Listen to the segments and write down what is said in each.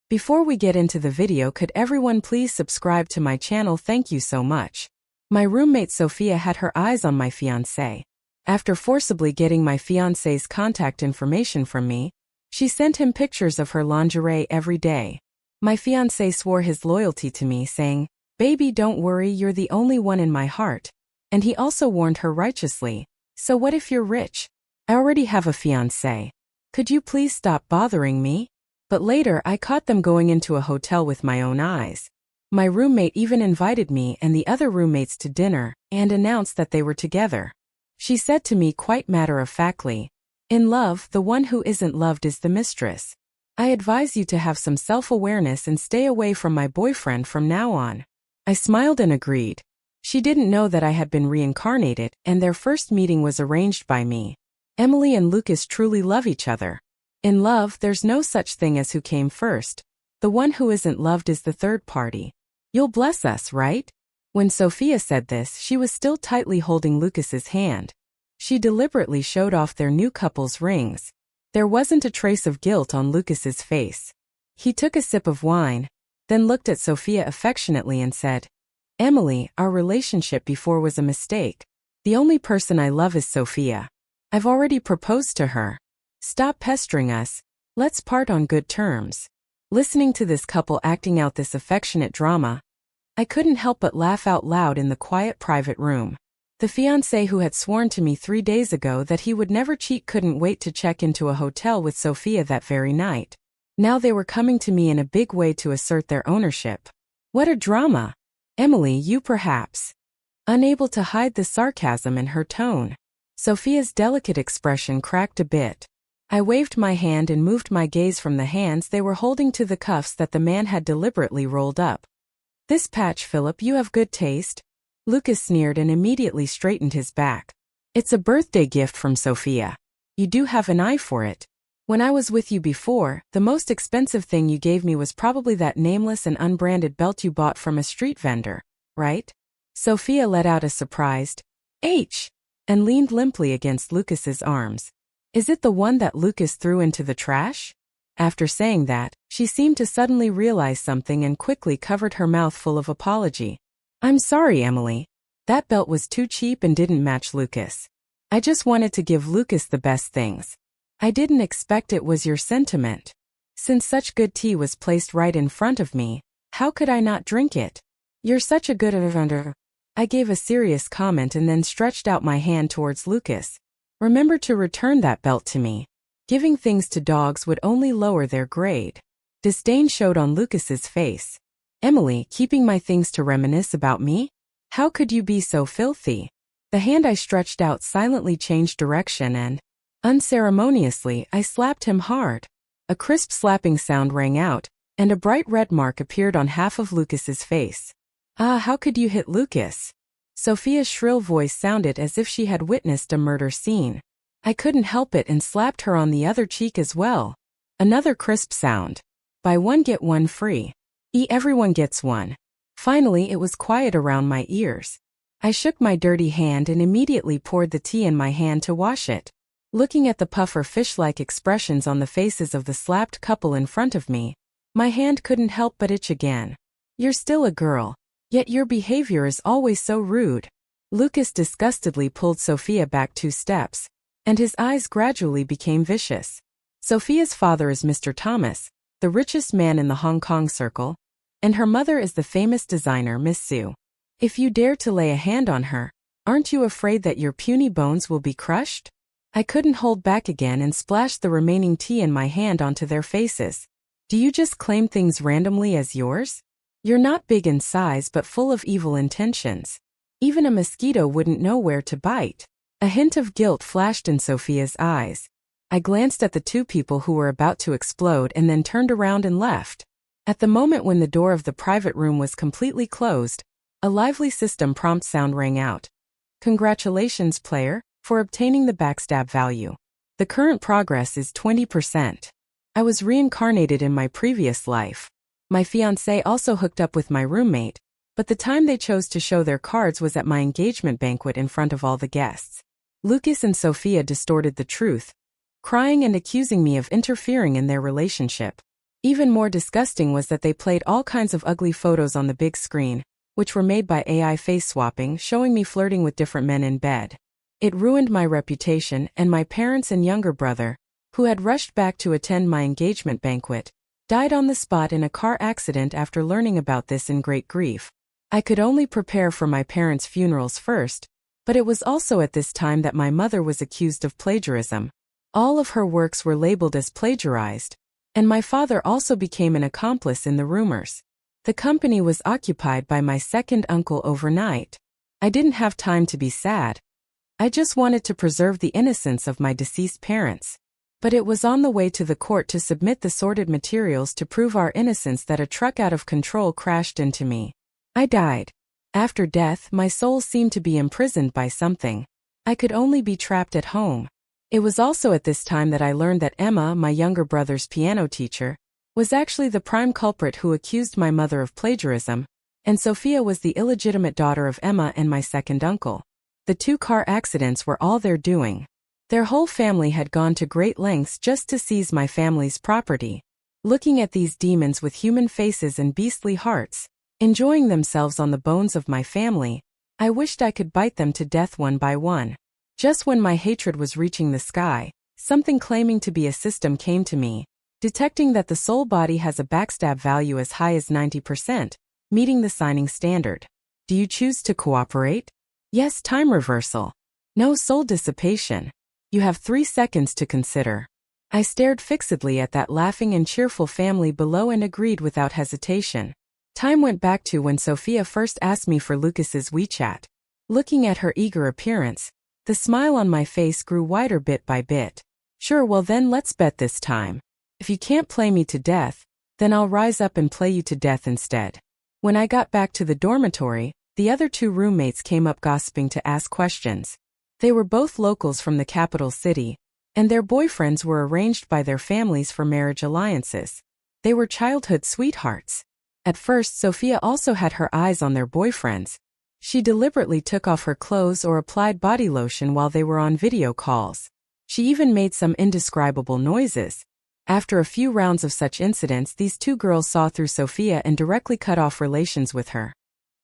Before we get into the video, could everyone please subscribe to my channel? Thank you so much. My roommate Sophia had her eyes on my fiancé. After forcibly getting my fiancé's contact information from me, she sent him pictures of her lingerie every day. My fiancé swore his loyalty to me, saying, "Baby, don't worry, you're the only one in my heart." And he also warned her righteously, "So what if you're rich? I already have a fiancé. Could you please stop bothering me?" But later I caught them going into a hotel with my own eyes. My roommate even invited me and the other roommates to dinner and announced that they were together. She said to me quite matter-of-factly, "In love, the one who isn't loved is the mistress. I advise you to have some self-awareness and stay away from my boyfriend from now on." I smiled and agreed. She didn't know that I had been reincarnated, and their first meeting was arranged by me. Emily and Lucas truly love each other. In love, there's no such thing as who came first. The one who isn't loved is the third party. You'll bless us, right? When Sophia said this, she was still tightly holding Lucas's hand. She deliberately showed off their new couple's rings. There wasn't a trace of guilt on Lucas's face. He took a sip of wine, then looked at Sophia affectionately and said, "Emily, our relationship before was a mistake. The only person I love is Sophia. I've already proposed to her. Stop pestering us. Let's part on good terms." Listening to this couple acting out this affectionate drama, I couldn't help but laugh out loud in the quiet private room. The fiancé who had sworn to me 3 days ago that he would never cheat couldn't wait to check into a hotel with Sophia that very night. Now they were coming to me in a big way to assert their ownership. What a drama! Emily, you perhaps. Unable to hide the sarcasm in her tone. Sophia's delicate expression cracked a bit. I waved my hand and moved my gaze from the hands they were holding to the cuffs that the man had deliberately rolled up. "This patch, Philip, you have good taste." Lucas sneered and immediately straightened his back. "It's a birthday gift from Sophia. You do have an eye for it. When I was with you before, the most expensive thing you gave me was probably that nameless and unbranded belt you bought from a street vendor, right?" Sophia let out a surprised "H!" and leaned limply against Lucas's arms. "Is it the one that Lucas threw into the trash?" After saying that, she seemed to suddenly realize something and quickly covered her mouth full of apology. "I'm sorry, Emily. That belt was too cheap and didn't match Lucas. I just wanted to give Lucas the best things. I didn't expect it was your sentiment. Since such good tea was placed right in front of me, how could I not drink it? You're such a good offender." I gave a serious comment and then stretched out my hand towards Lucas. "Remember to return that belt to me. Giving things to dogs would only lower their grade." Disdain showed on Lucas's face. "Emily, keeping my things to reminisce about me? How could you be so filthy?" The hand I stretched out silently changed direction and, unceremoniously, I slapped him hard. A crisp slapping sound rang out, and a bright red mark appeared on half of Lucas's face. "Ah, how could you hit Lucas?" Sophia's shrill voice sounded as if she had witnessed a murder scene. I couldn't help it and slapped her on the other cheek as well. Another crisp sound. "Buy one get one free. Everyone gets one." Finally it was quiet around my ears. I shook my dirty hand and immediately poured the tea in my hand to wash it. Looking at the puffer fish-like expressions on the faces of the slapped couple in front of me, my hand couldn't help but itch again. "You're still a girl. Yet your behavior is always so rude." Lucas disgustedly pulled Sophia back 2 steps, and his eyes gradually became vicious. Sophia's father is Mr. Thomas, the richest man in the Hong Kong circle, and her mother is the famous designer Miss Su. If you dare to lay a hand on her, aren't you afraid that your puny bones will be crushed? I couldn't hold back again and splashed the remaining tea in my hand onto their faces. "Do you just claim things randomly as yours? You're not big in size but full of evil intentions. Even a mosquito wouldn't know where to bite." A hint of guilt flashed in Sophia's eyes. I glanced at the 2 people who were about to explode and then turned around and left. At the moment when the door of the private room was completely closed, a lively system prompt sound rang out. "Congratulations, player, for obtaining the backstab value. The current progress is 20%. I was reincarnated in my previous life. My fiancé also hooked up with my roommate, but the time they chose to show their cards was at my engagement banquet in front of all the guests." Lucas and Sophia distorted the truth, crying and accusing me of interfering in their relationship. Even more disgusting was that they played all kinds of ugly photos on the big screen, which were made by AI face swapping, showing me flirting with different men in bed. It ruined my reputation, and my parents and younger brother, who had rushed back to attend my engagement banquet, died on the spot in a car accident after learning about this in great grief. I could only prepare for my parents' funerals first, but it was also at this time that my mother was accused of plagiarism. All of her works were labeled as plagiarized, and my father also became an accomplice in the rumors. The company was occupied by my second uncle overnight. I didn't have time to be sad. I just wanted to preserve the innocence of my deceased parents. But it was on the way to the court to submit the sordid materials to prove our innocence that a truck out of control crashed into me. I died. After death, my soul seemed to be imprisoned by something. I could only be trapped at home. It was also at this time that I learned that Emma, my younger brother's piano teacher, was actually the prime culprit who accused my mother of plagiarism, and Sophia was the illegitimate daughter of Emma and my second uncle. The 2 car accidents were all their doing. Their whole family had gone to great lengths just to seize my family's property. Looking at these demons with human faces and beastly hearts, enjoying themselves on the bones of my family, I wished I could bite them to death one by one. Just when my hatred was reaching the sky, something claiming to be a system came to me, detecting that the soul body has a backstab value as high as 90%, meeting the signing standard. Do you choose to cooperate? Yes, time reversal. No soul dissipation. You have 3 seconds to consider. I stared fixedly at that laughing and cheerful family below and agreed without hesitation. Time went back to when Sophia first asked me for Lucas's WeChat. Looking at her eager appearance, the smile on my face grew wider bit by bit. Sure, well then let's bet this time. If you can't play me to death, then I'll rise up and play you to death instead. When I got back to the dormitory, the other 2 roommates came up gossiping to ask questions. They were both locals from the capital city, and their boyfriends were arranged by their families for marriage alliances. They were childhood sweethearts. At first, Sophia also had her eyes on their boyfriends. She deliberately took off her clothes or applied body lotion while they were on video calls. She even made some indescribable noises. After a few rounds of such incidents, these 2 girls saw through Sophia and directly cut off relations with her.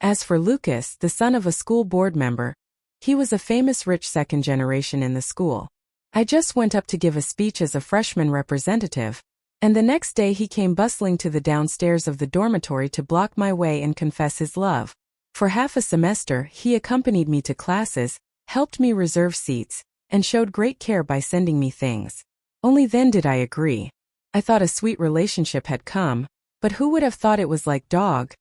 As for Lucas, the son of a school board member, he was a famous rich second generation in the school. I just went up to give a speech as a freshman representative, and the next day he came bustling to the downstairs of the dormitory to block my way and confess his love. For half a semester, he accompanied me to classes, helped me reserve seats, and showed great care by sending me things. Only then did I agree. I thought a sweet relationship had come, but who would have thought it was like dog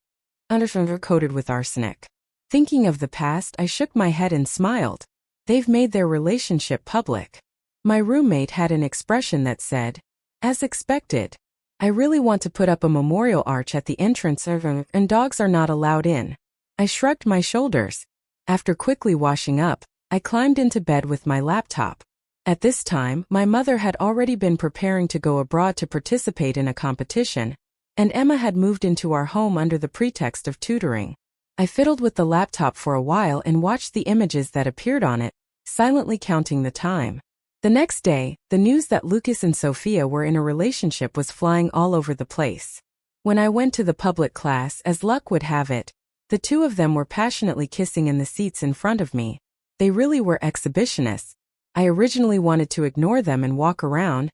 coated with arsenic? Thinking of the past, I shook my head and smiled. They've made their relationship public. My roommate had an expression that said, as expected. I really want to put up a memorial arch at the entrance and dogs are not allowed in. I shrugged my shoulders. After quickly washing up, I climbed into bed with my laptop. At this time, my mother had already been preparing to go abroad to participate in a competition, and Emma had moved into our home under the pretext of tutoring. I fiddled with the laptop for a while and watched the images that appeared on it, silently counting the time. The next day, the news that Lucas and Sophia were in a relationship was flying all over the place. When I went to the public class, as luck would have it, the 2 of them were passionately kissing in the seats in front of me. They really were exhibitionists. I originally wanted to ignore them and walk around,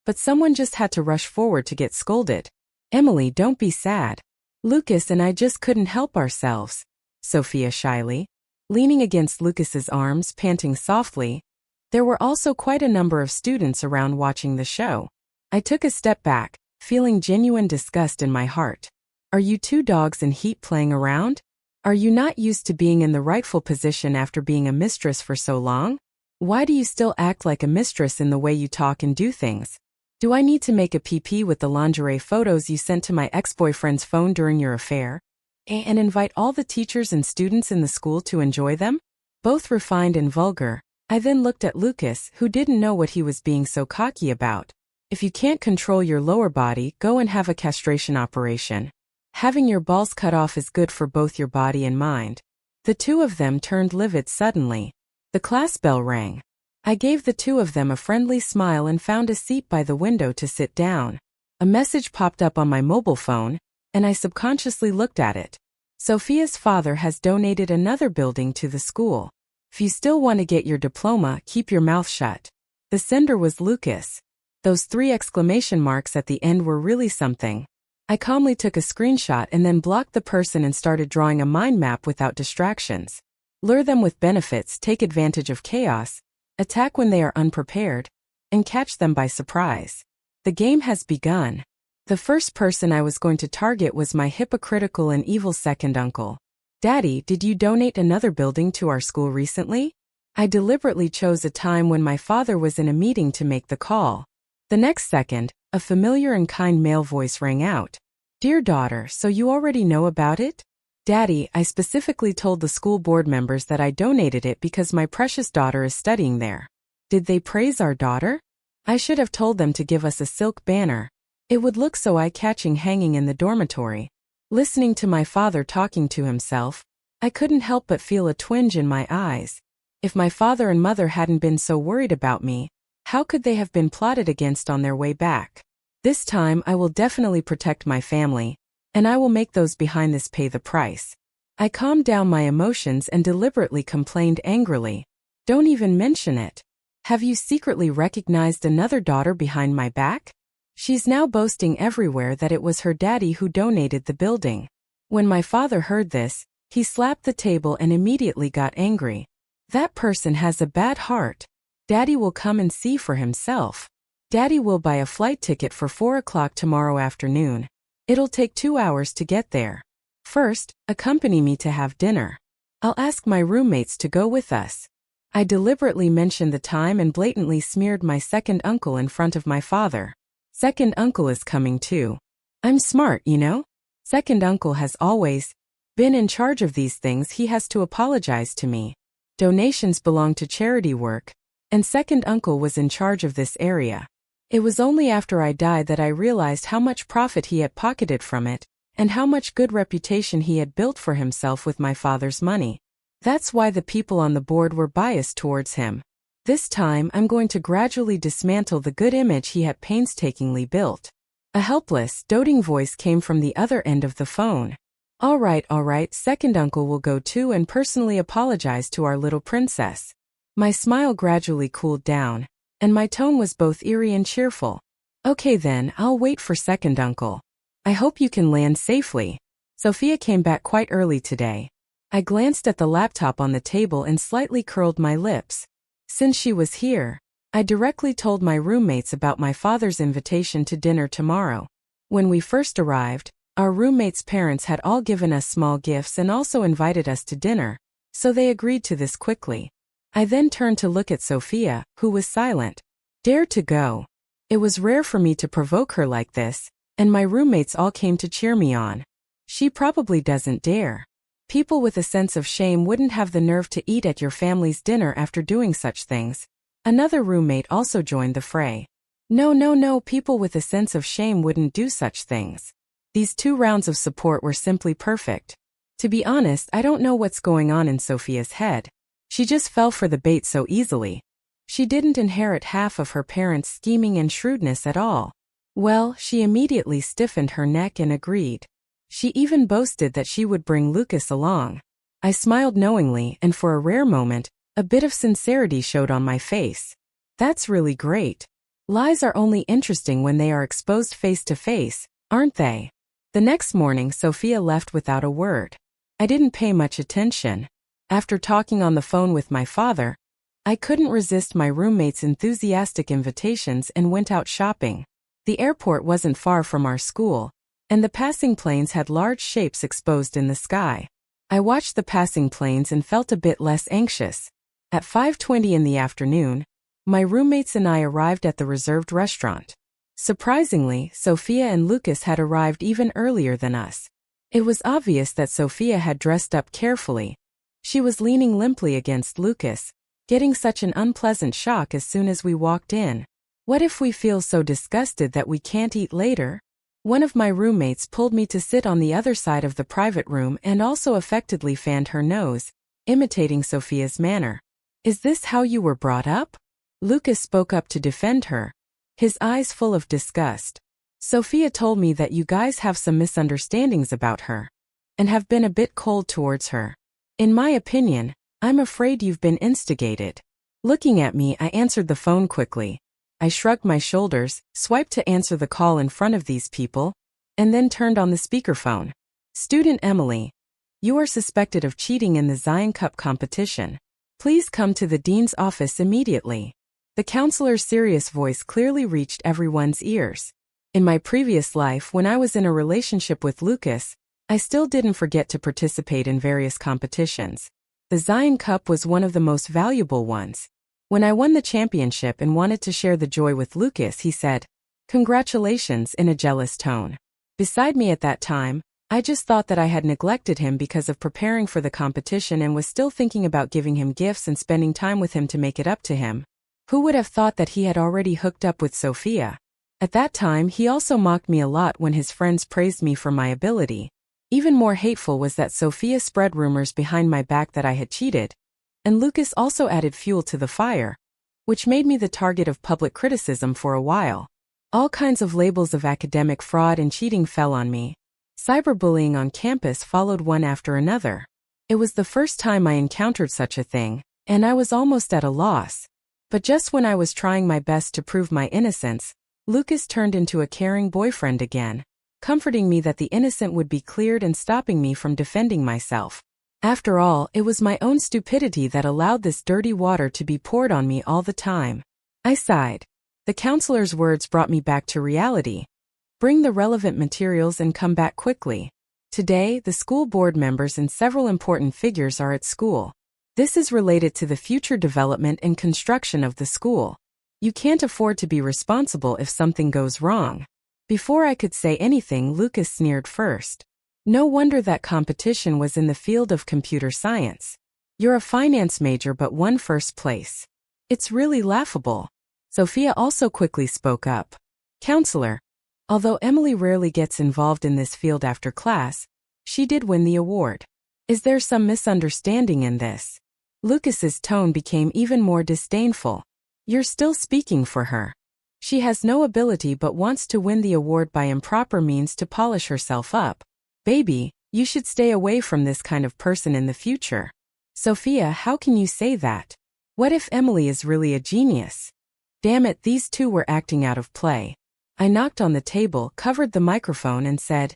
but someone just had to rush forward to get scolded. Emily, don't be sad. Lucas and I just couldn't help ourselves. Sophia shyly, leaning against Lucas's arms, panting softly. There were also quite a number of students around watching the show. I took a step back, feeling genuine disgust in my heart. Are you 2 dogs in heat playing around? Are you not used to being in the rightful position after being a mistress for so long? Why do you still act like a mistress in the way you talk and do things? Do I need to make a PP with the lingerie photos you sent to my ex-boyfriend's phone during your affair? And invite all the teachers and students in the school to enjoy them? Both refined and vulgar. I then looked at Lucas, who didn't know what he was being so cocky about. If you can't control your lower body, go and have a castration operation. Having your balls cut off is good for both your body and mind. The 2 of them turned livid suddenly. The class bell rang. I gave the 2 of them a friendly smile and found a seat by the window to sit down. A message popped up on my mobile phone, and I subconsciously looked at it. Sophia's father has donated another building to the school. If you still want to get your diploma, keep your mouth shut. The sender was Lucas. Those 3 exclamation marks at the end were really something. I calmly took a screenshot and then blocked the person and started drawing a mind map without distractions. Lure them with benefits, take advantage of chaos, attack when they are unprepared, and catch them by surprise. The game has begun. The first person I was going to target was my hypocritical and evil second uncle. Daddy, did you donate another building to our school recently? I deliberately chose a time when my father was in a meeting to make the call. The next second, a familiar and kind male voice rang out. Dear daughter, so you already know about it? Daddy, I specifically told the school board members that I donated it because my precious daughter is studying there. Did they praise our daughter? I should have told them to give us a silk banner. It would look so eye-catching hanging in the dormitory. Listening to my father talking to himself, I couldn't help but feel a twinge in my eyes. If my father and mother hadn't been so worried about me, how could they have been plotted against on their way back? This time I will definitely protect my family, and I will make those behind this pay the price. I calmed down my emotions and deliberately complained angrily. Don't even mention it. Have you secretly recognized another daughter behind my back? She's now boasting everywhere that it was her daddy who donated the building. When my father heard this, he slapped the table and immediately got angry. That person has a bad heart. Daddy will come and see for himself. Daddy will buy a flight ticket for 4 o'clock tomorrow afternoon. It'll take 2 hours to get there. First, accompany me to have dinner. I'll ask my roommates to go with us. I deliberately mentioned the time and blatantly smeared my second uncle in front of my father. Second uncle is coming too. I'm smart, you know? Second uncle has always been in charge of these things. He has to apologize to me. Donations belong to charity work, and second uncle was in charge of this area. It was only after I died that I realized how much profit he had pocketed from it, and how much good reputation he had built for himself with my father's money. That's why the people on the board were biased towards him. This time I'm going to gradually dismantle the good image he had painstakingly built. A helpless, doting voice came from the other end of the phone. All right, second uncle will go too and personally apologize to our little princess. My smile gradually cooled down, and my tone was both eerie and cheerful. Okay then, I'll wait for second uncle. I hope you can land safely. Sophia came back quite early today. I glanced at the laptop on the table and slightly curled my lips. Since she was here, I directly told my roommates about my father's invitation to dinner tomorrow. When we first arrived, our roommates' parents had all given us small gifts and also invited us to dinner, so they agreed to this quickly. I then turned to look at Sophia, who was silent. Dare to go. It was rare for me to provoke her like this, and my roommates all came to cheer me on. She probably doesn't dare. People with a sense of shame wouldn't have the nerve to eat at your family's dinner after doing such things. Another roommate also joined the fray. No, people with a sense of shame wouldn't do such things. These 2 rounds of support were simply perfect. To be honest, I don't know what's going on in Sophia's head. She just fell for the bait so easily. She didn't inherit half of her parents' scheming and shrewdness at all. Well, she immediately stiffened her neck and agreed. She even boasted that she would bring Lucas along. I smiled knowingly, and for a rare moment, a bit of sincerity showed on my face. That's really great. Lies are only interesting when they are exposed face to face, aren't they? The next morning, Sophia left without a word. I didn't pay much attention. After talking on the phone with my father, I couldn't resist my roommate's enthusiastic invitations and went out shopping. The airport wasn't far from our school, and the passing planes had large shapes exposed in the sky. I watched the passing planes and felt a bit less anxious. At 5:20 in the afternoon, my roommates and I arrived at the reserved restaurant. Surprisingly, Sophia and Lucas had arrived even earlier than us. It was obvious that Sophia had dressed up carefully. She was leaning limply against Lucas, getting such an unpleasant shock as soon as we walked in. What if we feel so disgusted that we can't eat later? One of my roommates pulled me to sit on the other side of the private room and also affectedly fanned her nose, imitating Sophia's manner. Is this how you were brought up? Lucas spoke up to defend her, his eyes full of disgust. Sophia told me that you guys have some misunderstandings about her and have been a bit cold towards her. In my opinion, I'm afraid you've been instigated. Looking at me, I answered the phone quickly. I shrugged my shoulders, swiped to answer the call in front of these people, and then turned on the speakerphone. Student Emily, you are suspected of cheating in the Zion Cup competition. Please come to the dean's office immediately. The counselor's serious voice clearly reached everyone's ears. In my previous life, when I was in a relationship with Lucas, I still didn't forget to participate in various competitions. The Zion Cup was one of the most valuable ones. When I won the championship and wanted to share the joy with Lucas, he said, "Congratulations," in a jealous tone. Beside me at that time, I just thought that I had neglected him because of preparing for the competition and was still thinking about giving him gifts and spending time with him to make it up to him. Who would have thought that he had already hooked up with Sophia? At that time, he also mocked me a lot when his friends praised me for my ability. Even more hateful was that Sophia spread rumors behind my back that I had cheated, and Lucas also added fuel to the fire, which made me the target of public criticism for a while. All kinds of labels of academic fraud and cheating fell on me. Cyberbullying on campus followed one after another. It was the first time I encountered such a thing, and I was almost at a loss. But just when I was trying my best to prove my innocence, Lucas turned into a caring boyfriend again, comforting me that the innocent would be cleared and stopping me from defending myself. After all, it was my own stupidity that allowed this dirty water to be poured on me all the time. I sighed. The counselor's words brought me back to reality. Bring the relevant materials and come back quickly. Today, the school board members and several important figures are at school. This is related to the future development and construction of the school. You can't afford to be responsible if something goes wrong. Before I could say anything, Lucas sneered first. No wonder that competition was in the field of computer science. You're a finance major but won first place. It's really laughable. Sophia also quickly spoke up. Counselor, although Emily rarely gets involved in this field after class, she did win the award. Is there some misunderstanding in this? Lucas's tone became even more disdainful. You're still speaking for her. She has no ability but wants to win the award by improper means to polish herself up. Baby, you should stay away from this kind of person in the future. Sophia, how can you say that? What if Emily is really a genius? Damn it, these two were acting out of play. I knocked on the table, covered the microphone and said,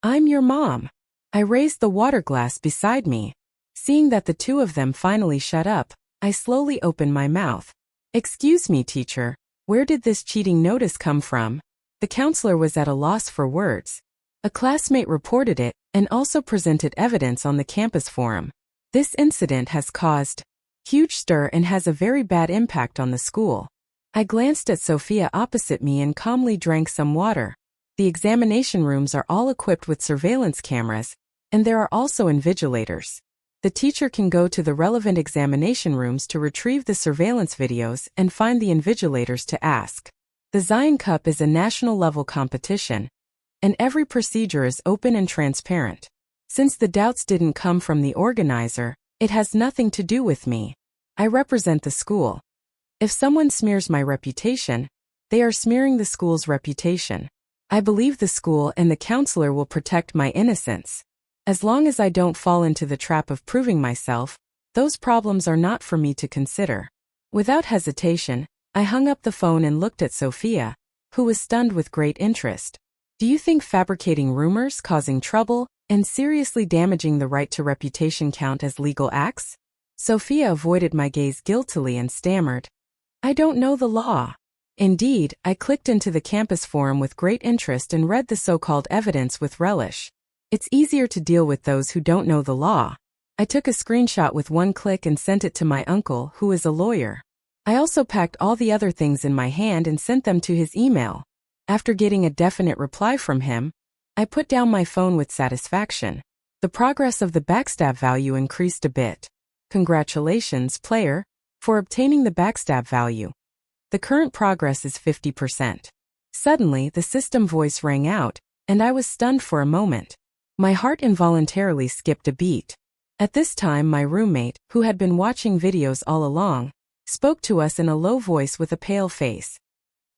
"I'm your mom." I raised the water glass beside me. Seeing that the two of them finally shut up, I slowly opened my mouth. "Excuse me, teacher. Where did this cheating notice come from?" The counselor was at a loss for words. A classmate reported it and also presented evidence on the campus forum. This incident has caused huge stir and has a very bad impact on the school. I glanced at Sophia opposite me and calmly drank some water. The examination rooms are all equipped with surveillance cameras, and there are also invigilators. The teacher can go to the relevant examination rooms to retrieve the surveillance videos and find the invigilators to ask. The Zion Cup is a national-level competition, and every procedure is open and transparent. Since the doubts didn't come from the organizer, it has nothing to do with me. I represent the school. If someone smears my reputation, they are smearing the school's reputation. I believe the school and the counselor will protect my innocence. As long as I don't fall into the trap of proving myself, those problems are not for me to consider. Without hesitation, I hung up the phone and looked at Sophia, who was stunned with great interest. Do you think fabricating rumors, causing trouble, and seriously damaging the right to reputation count as legal acts? Sophia avoided my gaze guiltily and stammered, "I don't know the law." Indeed, I clicked into the campus forum with great interest and read the so-called evidence with relish. It's easier to deal with those who don't know the law. I took a screenshot with one click and sent it to my uncle, who is a lawyer. I also packed all the other things in my hand and sent them to his email. After getting a definite reply from him, I put down my phone with satisfaction. The progress of the backstab value increased a bit. Congratulations, player, for obtaining the backstab value. The current progress is 50%. Suddenly, the system voice rang out, and I was stunned for a moment. My heart involuntarily skipped a beat. At this time, my roommate, who had been watching videos all along, spoke to us in a low voice with a pale face.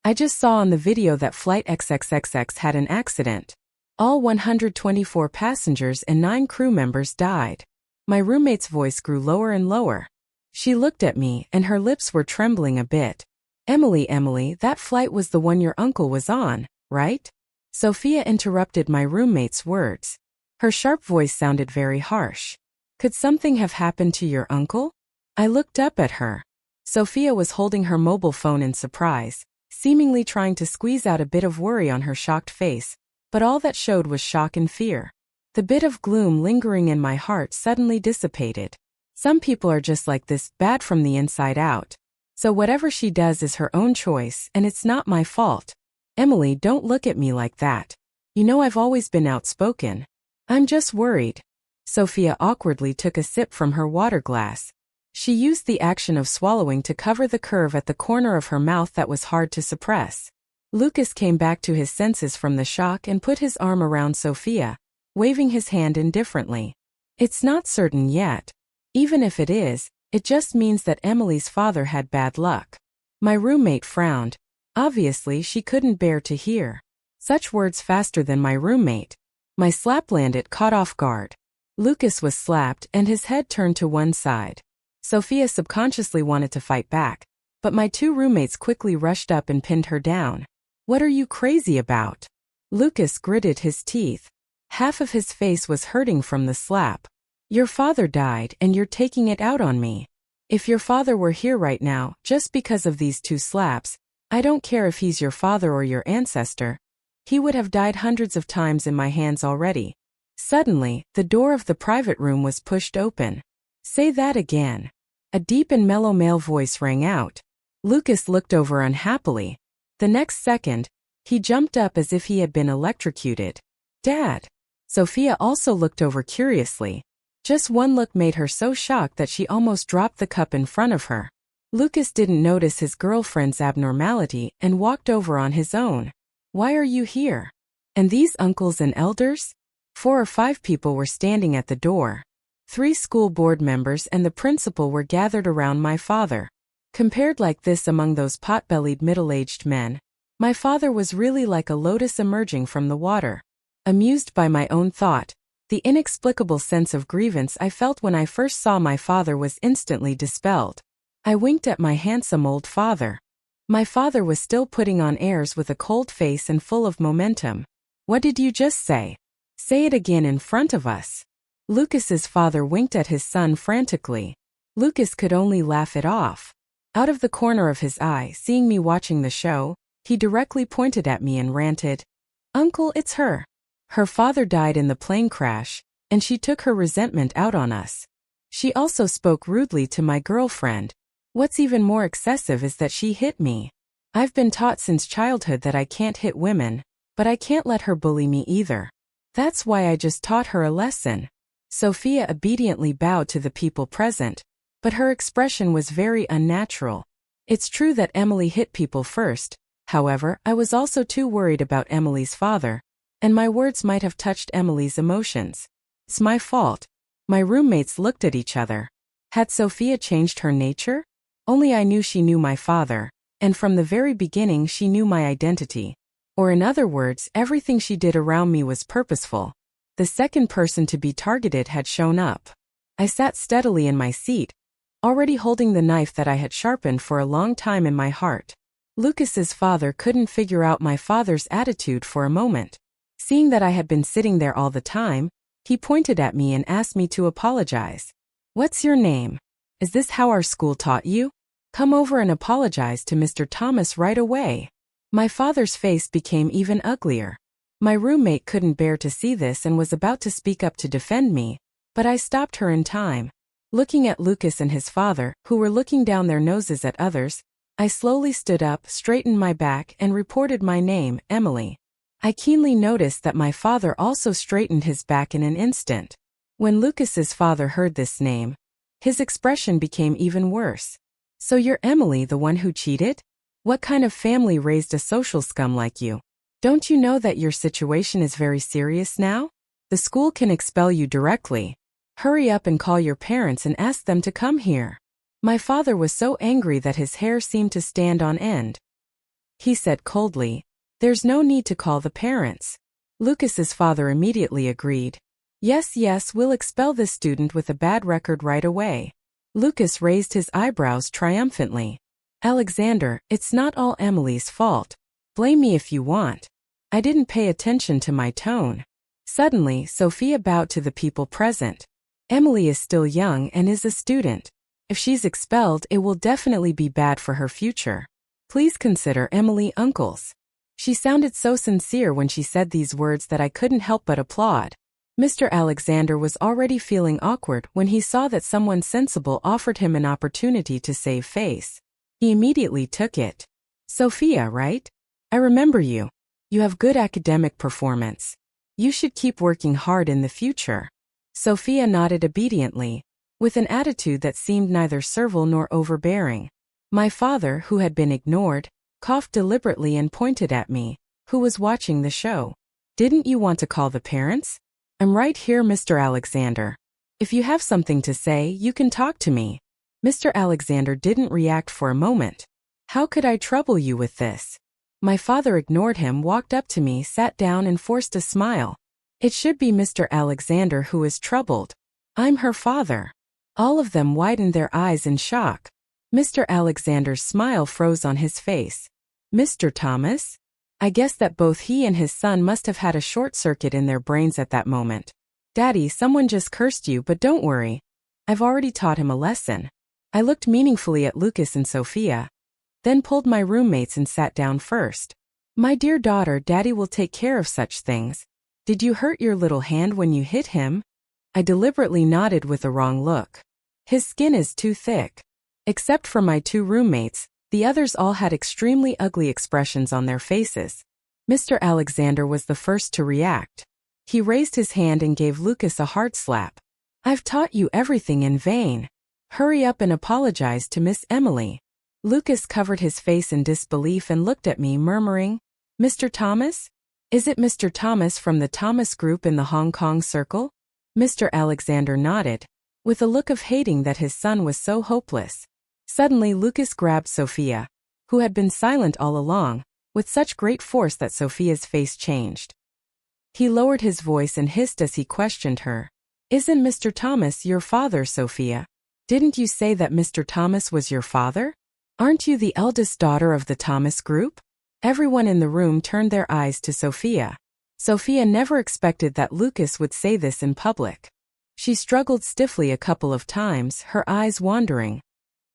I just saw on the video that Flight XXXX had an accident. All 124 passengers and 9 crew members died. My roommate's voice grew lower and lower. She looked at me, and her lips were trembling a bit. Emily, that flight was the one your uncle was on, right? Sophia interrupted my roommate's words. Her sharp voice sounded very harsh. Could something have happened to your uncle? I looked up at her. Sophia was holding her mobile phone in surprise, seemingly trying to squeeze out a bit of worry on her shocked face, but all that showed was shock and fear. The bit of gloom lingering in my heart suddenly dissipated. Some people are just like this, bad from the inside out. So whatever she does is her own choice, and it's not my fault. Emily, don't look at me like that. You know I've always been outspoken. I'm just worried. Sophia awkwardly took a sip from her water glass. She used the action of swallowing to cover the curve at the corner of her mouth that was hard to suppress. Lucas came back to his senses from the shock and put his arm around Sophia, waving his hand indifferently. It's not certain yet. Even if it is, it just means that Emily's father had bad luck. My roommate frowned. Obviously, she couldn't bear to hear such words faster than my roommate. My slap landed caught off guard. Lucas was slapped and his head turned to one side. Sophia subconsciously wanted to fight back, but my 2 roommates quickly rushed up and pinned her down. What are you crazy about? Lucas gritted his teeth. Half of his face was hurting from the slap. Your father died and you're taking it out on me. If your father were here right now, just because of these 2 slaps, I don't care if he's your father or your ancestor, he would have died hundreds of times in my hands already. Suddenly, the door of the private room was pushed open. Say that again. A deep and mellow male voice rang out. Lucas looked over unhappily. The next second, he jumped up as if he had been electrocuted. Dad! Sophia also looked over curiously. Just one look made her so shocked that she almost dropped the cup in front of her. Lucas didn't notice his girlfriend's abnormality and walked over on his own. Why are you here? And these uncles and elders? 4 or 5 people were standing at the door. 3 school board members and the principal were gathered around my father. Compared like this among those pot-bellied middle-aged men, my father was really like a lotus emerging from the water. Amused by my own thought, the inexplicable sense of grievance I felt when I first saw my father was instantly dispelled. I winked at my handsome old father. My father was still putting on airs with a cold face and full of momentum. What did you just say? Say it again in front of us. Lucas's father winked at his son frantically. Lucas could only laugh it off. Out of the corner of his eye, seeing me watching the show, he directly pointed at me and ranted, "Uncle, it's her. Her father died in the plane crash, and she took her resentment out on us. She also spoke rudely to my girlfriend. What's even more excessive is that she hit me. I've been taught since childhood that I can't hit women, but I can't let her bully me either. That's why I just taught her a lesson." Sophia obediently bowed to the people present, but her expression was very unnatural. It's true that Emily hit people first, however, I was also too worried about Emily's father, and my words might have touched Emily's emotions. It's my fault. My roommates looked at each other. Had Sophia changed her nature? Only I knew she knew my father, and from the very beginning she knew my identity. Or in other words, everything she did around me was purposeful. The second person to be targeted had shown up. I sat steadily in my seat, already holding the knife that I had sharpened for a long time in my heart. Lucas's father couldn't figure out my father's attitude for a moment. Seeing that I had been sitting there all the time, he pointed at me and asked me to apologize. "What's your name? Is this how our school taught you? Come over and apologize to Mr. Thomas right away." My father's face became even uglier. My roommate couldn't bear to see this and was about to speak up to defend me, but I stopped her in time. Looking at Lucas and his father, who were looking down their noses at others, I slowly stood up, straightened my back, and reported my name, Emily. I keenly noticed that my father also straightened his back in an instant. When Lucas's father heard this name, his expression became even worse. "So you're Emily, the one who cheated? What kind of family raised a social scum like you? Don't you know that your situation is very serious now? The school can expel you directly. Hurry up and call your parents and ask them to come here." My father was so angry that his hair seemed to stand on end. he said coldly. There's no need to call the parents. Lucas's father immediately agreed. Yes, yes, we'll expel this student with a bad record right away. Lucas raised his eyebrows triumphantly. Alexander, it's not all Emily's fault. Blame me if you want. I didn't pay attention to my tone. Suddenly, Sophia bowed to the people present. Emily is still young and is a student. If she's expelled, it will definitely be bad for her future. Please consider Emily uncles. She sounded so sincere when she said these words that I couldn't help but applaud. Mr. Alexander was already feeling awkward when he saw that someone sensible offered him an opportunity to save face. He immediately took it. Sophia, right? I remember you. You have good academic performance. You should keep working hard in the future. Sophia nodded obediently, with an attitude that seemed neither servile nor overbearing. My father, who had been ignored, coughed deliberately and pointed at me, who was watching the show. Didn't you want to call the parents? I'm right here, Mr. Alexander. If you have something to say, you can talk to me. Mr. Alexander didn't react for a moment. How could I trouble you with this? My father ignored him, walked up to me, sat down and forced a smile. It should be Mr. Alexander who is troubled. I'm her father. All of them widened their eyes in shock. Mr. Alexander's smile froze on his face. Mr. Thomas? I guess that both he and his son must have had a short circuit in their brains at that moment. Daddy, someone just cursed you, but don't worry. I've already taught him a lesson. I looked meaningfully at Lucas and Sophia, then pulled my roommates and sat down first. My dear daughter, Daddy will take care of such things. Did you hurt your little hand when you hit him? I deliberately nodded with a wrong look. His skin is too thick. Except for my two roommates, the others all had extremely ugly expressions on their faces. Mr. Alexander was the first to react. He raised his hand and gave Lucas a hard slap. I've taught you everything in vain. Hurry up and apologize to Miss Emily. Lucas covered his face in disbelief and looked at me, murmuring, Mr. Thomas? Is it Mr. Thomas from the Thomas Group in the Hong Kong Circle? Mr. Alexander nodded, with a look of hating that his son was so hopeless. Suddenly Lucas grabbed Sophia, who had been silent all along, with such great force that Sophia's face changed. He lowered his voice and hissed as he questioned her. Isn't Mr. Thomas your father, Sophia? Didn't you say that Mr. Thomas was your father? Aren't you the eldest daughter of the Thomas Group? Everyone in the room turned their eyes to Sophia. Sophia never expected that Lucas would say this in public. She struggled stiffly a couple of times, her eyes wandering.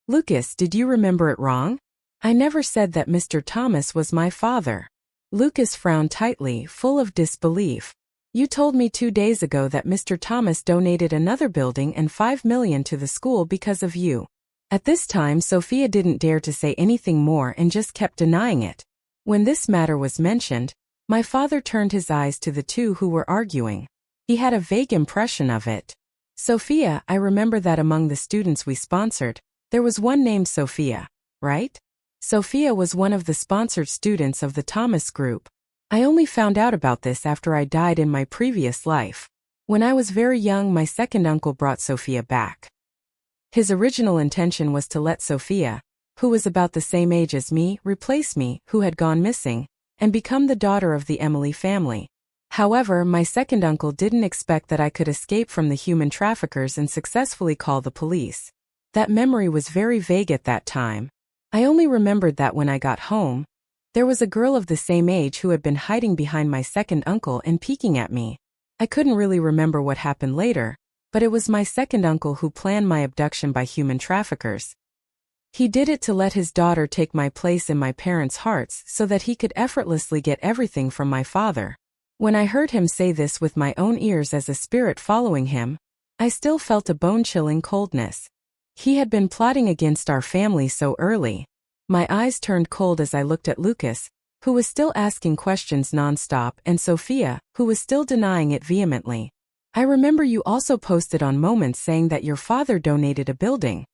Lucas, did you remember it wrong? I never said that Mr. Thomas was my father. Lucas frowned tightly, full of disbelief. You told me 2 days ago that Mr. Thomas donated another building and $5 million to the school because of you. At this time, Sophia didn't dare to say anything more and just kept denying it. When this matter was mentioned, my father turned his eyes to the two who were arguing. He had a vague impression of it. Sophia, I remember that among the students we sponsored, there was one named Sophia, right? Sophia was one of the sponsored students of the Thomas Group. I only found out about this after I died in my previous life. When I was very young, my second uncle brought Sophia back. His original intention was to let Sophia, who was about the same age as me, replace me, who had gone missing, and become the daughter of the Emily family. However, my second uncle didn't expect that I could escape from the human traffickers and successfully call the police. That memory was very vague at that time. I only remembered that when I got home, there was a girl of the same age who had been hiding behind my second uncle and peeking at me. I couldn't really remember what happened later, but it was my second uncle who planned my abduction by human traffickers. He did it to let his daughter take my place in my parents' hearts so that he could effortlessly get everything from my father. When I heard him say this with my own ears as a spirit following him, I still felt a bone-chilling coldness. He had been plotting against our family so early. My eyes turned cold as I looked at Lucas, who was still asking questions non-stop, and Sophia, who was still denying it vehemently. I remember you also posted on Moments saying that your father donated a building,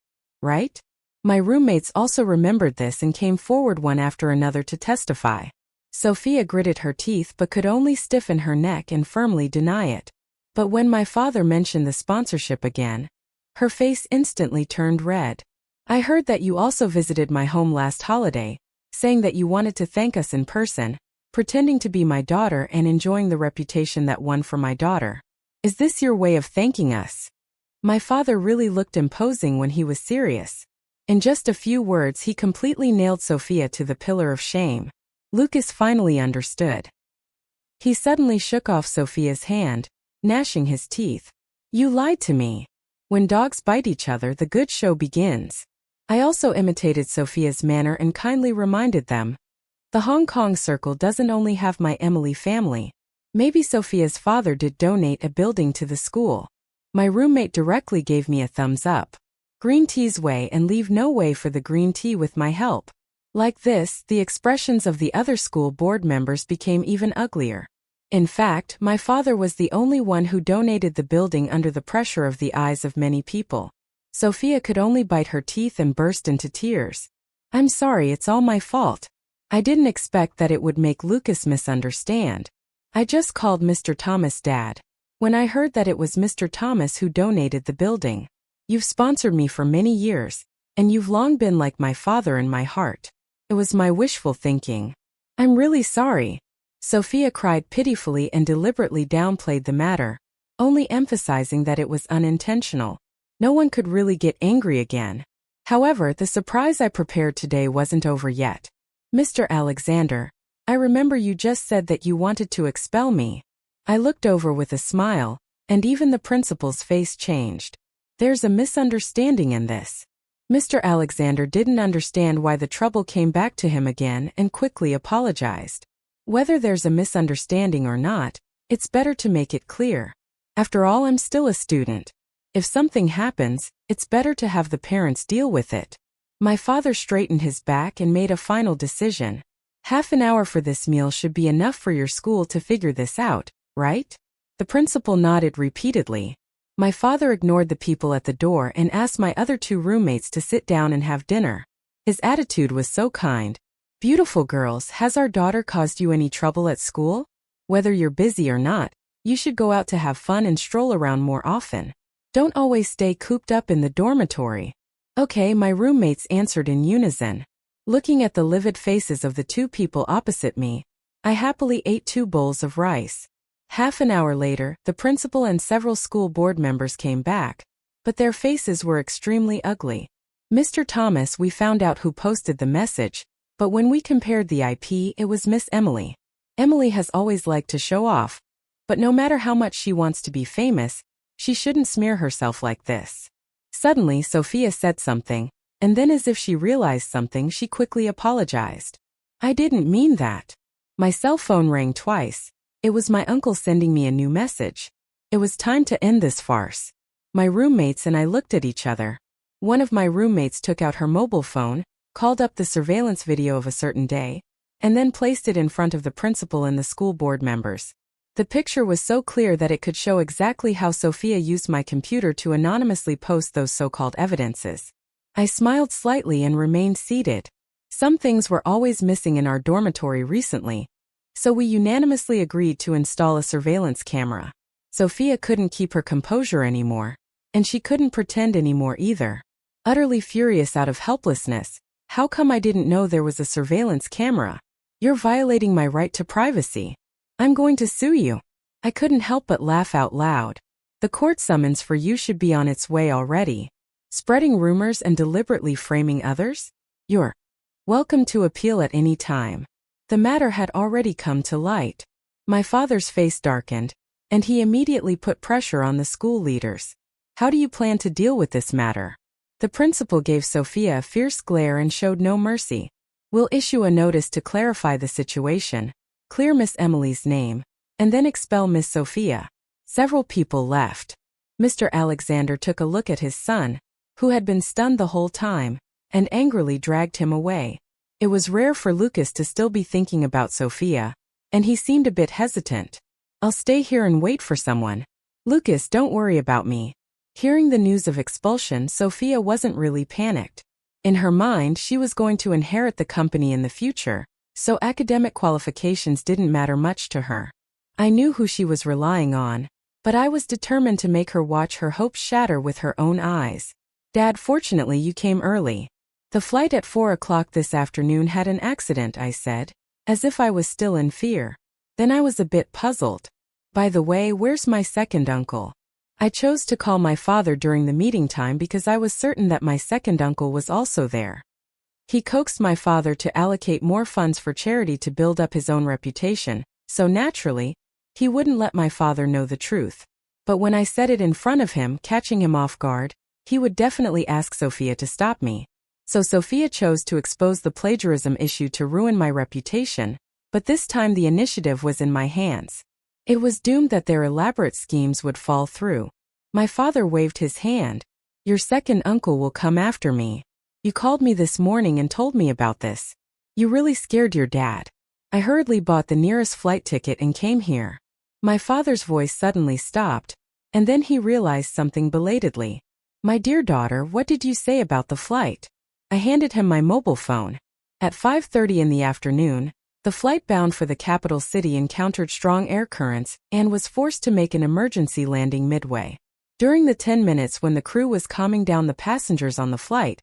right? My roommates also remembered this and came forward one after another to testify. Sophia gritted her teeth but could only stiffen her neck and firmly deny it. But when my father mentioned the sponsorship again, her face instantly turned red. I heard that you also visited my home last holiday, saying that you wanted to thank us in person, pretending to be my daughter and enjoying the reputation that won for my daughter. Is this your way of thanking us? My father really looked imposing when he was serious. In just a few words, he completely nailed Sophia to the pillar of shame. Lucas finally understood. He suddenly shook off Sophia's hand, gnashing his teeth. You lied to me. When dogs bite each other, the good show begins. I also imitated Sophia's manner and kindly reminded them. The Hong Kong circle doesn't only have my Emily family. Maybe Sophia's father did donate a building to the school. My roommate directly gave me a thumbs up. Green tea's way and leave no way for the green tea with my help. Like this, the expressions of the other school board members became even uglier. In fact, my father was the only one who donated the building under the pressure of the eyes of many people. Sophia could only bite her teeth and burst into tears. I'm sorry, it's all my fault. I didn't expect that it would make Lucas misunderstand. I just called Mr. Thomas Dad. When I heard that it was Mr. Thomas who donated the building. You've sponsored me for many years, and you've long been like my father in my heart. It was my wishful thinking. I'm really sorry. Sophia cried pitifully and deliberately downplayed the matter, only emphasizing that it was unintentional. No one could really get angry again. However, the surprise I prepared today wasn't over yet. Mr. Alexander, I remember you just said that you wanted to expel me. I looked over with a smile, and even the principal's face changed. There's a misunderstanding in this. Mr. Alexander didn't understand why the trouble came back to him again and quickly apologized. Whether there's a misunderstanding or not, it's better to make it clear. After all, I'm still a student. If something happens, it's better to have the parents deal with it. My father straightened his back and made a final decision. Half an hour for this meal should be enough for your school to figure this out, right? The principal nodded repeatedly. My father ignored the people at the door and asked my other two roommates to sit down and have dinner. His attitude was so kind. Beautiful girls, has our daughter caused you any trouble at school? Whether you're busy or not, you should go out to have fun and stroll around more often. Don't always stay cooped up in the dormitory. Okay, my roommates answered in unison. Looking at the livid faces of the two people opposite me, I happily ate 2 bowls of rice. Half an hour later, the principal and several school board members came back, but their faces were extremely ugly. Mr. Thomas, we found out who posted the message, but when we compared the IP, it was Miss Emily. Emily has always liked to show off, but no matter how much she wants to be famous, she shouldn't smear herself like this. Suddenly, Sophia said something, and then as if she realized something, she quickly apologized. I didn't mean that. My cell phone rang twice. It was my uncle sending me a new message. It was time to end this farce. My roommates and I looked at each other. One of my roommates took out her mobile phone, called up the surveillance video of a certain day, and then placed it in front of the principal and the school board members. The picture was so clear that it could show exactly how Sophia used my computer to anonymously post those so-called evidences. I smiled slightly and remained seated. Some things were always missing in our dormitory recently, so we unanimously agreed to install a surveillance camera. Sophia couldn't keep her composure anymore, and she couldn't pretend anymore either. Utterly furious out of helplessness, how come I didn't know there was a surveillance camera? You're violating my right to privacy. I'm going to sue you. I couldn't help but laugh out loud. The court summons for you should be on its way already. Spreading rumors and deliberately framing others? You're welcome to appeal at any time. The matter had already come to light. My father's face darkened, and he immediately put pressure on the school leaders. How do you plan to deal with this matter? The principal gave Sophia a fierce glare and showed no mercy. We'll issue a notice to clarify the situation, clear Miss Emily's name, and then expel Miss Sophia. Several people left. Mr. Alexander took a look at his son, who had been stunned the whole time, and angrily dragged him away. It was rare for Lucas to still be thinking about Sophia, and he seemed a bit hesitant. I'll stay here and wait for someone. Lucas, don't worry about me. Hearing the news of expulsion, Sophia wasn't really panicked. In her mind, she was going to inherit the company in the future, so academic qualifications didn't matter much to her. I knew who she was relying on, but I was determined to make her watch her hopes shatter with her own eyes. Dad, fortunately you came early. The flight at 4 o'clock this afternoon had an accident, I said, as if I was still in fear. Then I was a bit puzzled. By the way, where's my second uncle? I chose to call my father during the meeting time because I was certain that my second uncle was also there. He coaxed my father to allocate more funds for charity to build up his own reputation, so naturally, he wouldn't let my father know the truth. But when I said it in front of him, catching him off guard, he would definitely ask Sophia to stop me. So Sophia chose to expose the plagiarism issue to ruin my reputation, but this time the initiative was in my hands. It was doomed that their elaborate schemes would fall through. My father waved his hand. Your second uncle will come after me. You called me this morning and told me about this. You really scared your dad. I hurriedly bought the nearest flight ticket and came here. My father's voice suddenly stopped, and then he realized something belatedly. My dear daughter, what did you say about the flight? I handed him my mobile phone. At 5:30 in the afternoon, the flight bound for the capital city encountered strong air currents and was forced to make an emergency landing midway. During the 10 minutes when the crew was calming down the passengers on the flight,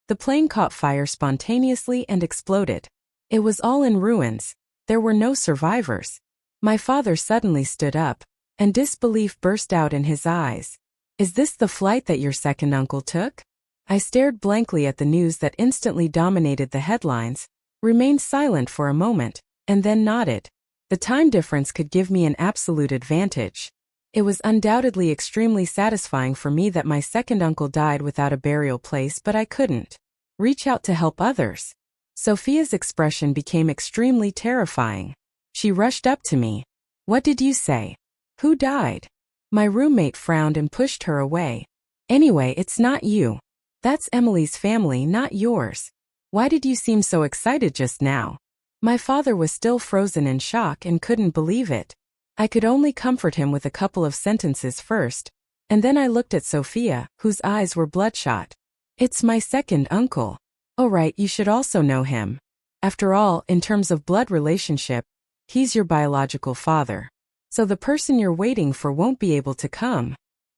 the plane caught fire spontaneously and exploded. It was all in ruins. There were no survivors. My father suddenly stood up, and disbelief burst out in his eyes. Is this the flight that your second uncle took? I stared blankly at the news that instantly dominated the headlines, remained silent for a moment, and then nodded. The time difference could give me an absolute advantage. It was undoubtedly extremely satisfying for me that my second uncle died without a burial place, but I couldn't reach out to help others. Sophia's expression became extremely terrifying. She rushed up to me. What did you say? Who died? My roommate frowned and pushed her away. Anyway, it's not you. That's Emily's family, not yours. Why did you seem so excited just now? My father was still frozen in shock and couldn't believe it. I could only comfort him with a couple of sentences first, and then I looked at Sophia, whose eyes were bloodshot. It's my second uncle. Oh right, you should also know him. After all, in terms of blood relationship, he's your biological father. So the person you're waiting for won't be able to come.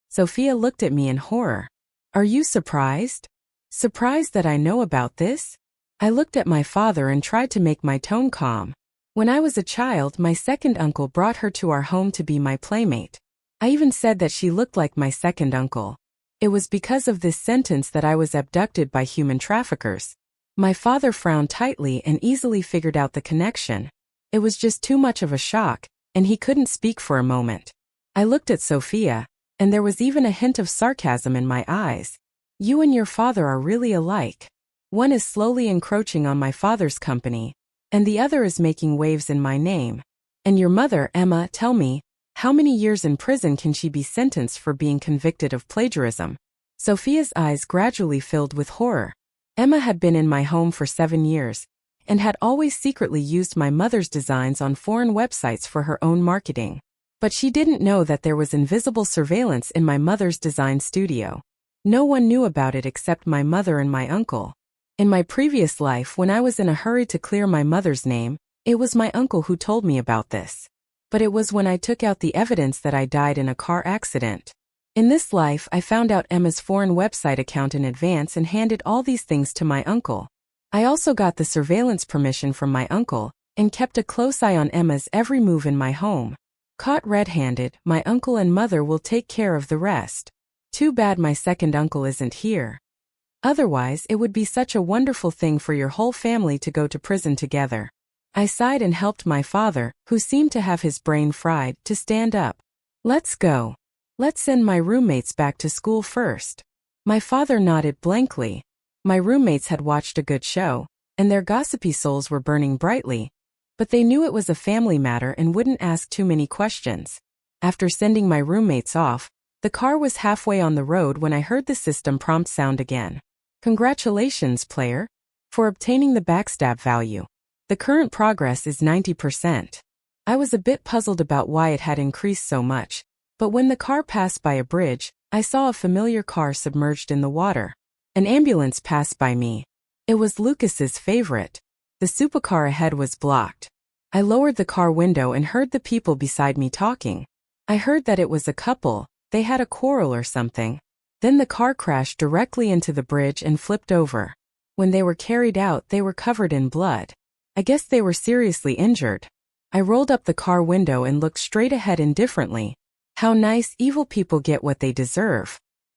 Sophia looked at me in horror. Are you surprised? Surprised that I know about this? I looked at my father and tried to make my tone calm. When I was a child, my second uncle brought her to our home to be my playmate. I even said that she looked like my second uncle. It was because of this sentence that I was abducted by human traffickers. My father frowned tightly and easily figured out the connection. It was just too much of a shock, and he couldn't speak for a moment. I looked at Sophia, and there was even a hint of sarcasm in my eyes. You and your father are really alike. One is slowly encroaching on my father's company, and the other is making waves in my name. And your mother, Emma, tell me, how many years in prison can she be sentenced for being convicted of plagiarism? Sophia's eyes gradually filled with horror. Emma had been in my home for 7 years, and had always secretly used my mother's designs on foreign websites for her own marketing. But she didn't know that there was invisible surveillance in my mother's design studio. No one knew about it except my mother and my uncle. In my previous life, when I was in a hurry to clear my mother's name, it was my uncle who told me about this. But it was when I took out the evidence that I died in a car accident. In this life, I found out Emma's foreign website account in advance and handed all these things to my uncle. I also got the surveillance permission from my uncle, and kept a close eye on Emma's every move in my home. Caught red-handed, my uncle and mother will take care of the rest. Too bad my second uncle isn't here. Otherwise, it would be such a wonderful thing for your whole family to go to prison together. I sighed and helped my father, who seemed to have his brain fried, to stand up. Let's go. Let's send my roommates back to school first. My father nodded blankly. My roommates had watched a good show, and their gossipy souls were burning brightly, but they knew it was a family matter and wouldn't ask too many questions. After sending my roommates off, the car was halfway on the road when I heard the system prompt sound again. Congratulations, player, for obtaining the backstab value. The current progress is 90%. I was a bit puzzled about why it had increased so much, but when the car passed by a bridge, I saw a familiar car submerged in the water. An ambulance passed by me. It was Lucas's favorite. The supercar ahead was blocked. I lowered the car window and heard the people beside me talking. I heard that it was a couple, they had a quarrel or something. Then the car crashed directly into the bridge and flipped over. When they were carried out, they were covered in blood. I guess they were seriously injured. I rolled up the car window and looked straight ahead indifferently. How nice, evil people get what they deserve.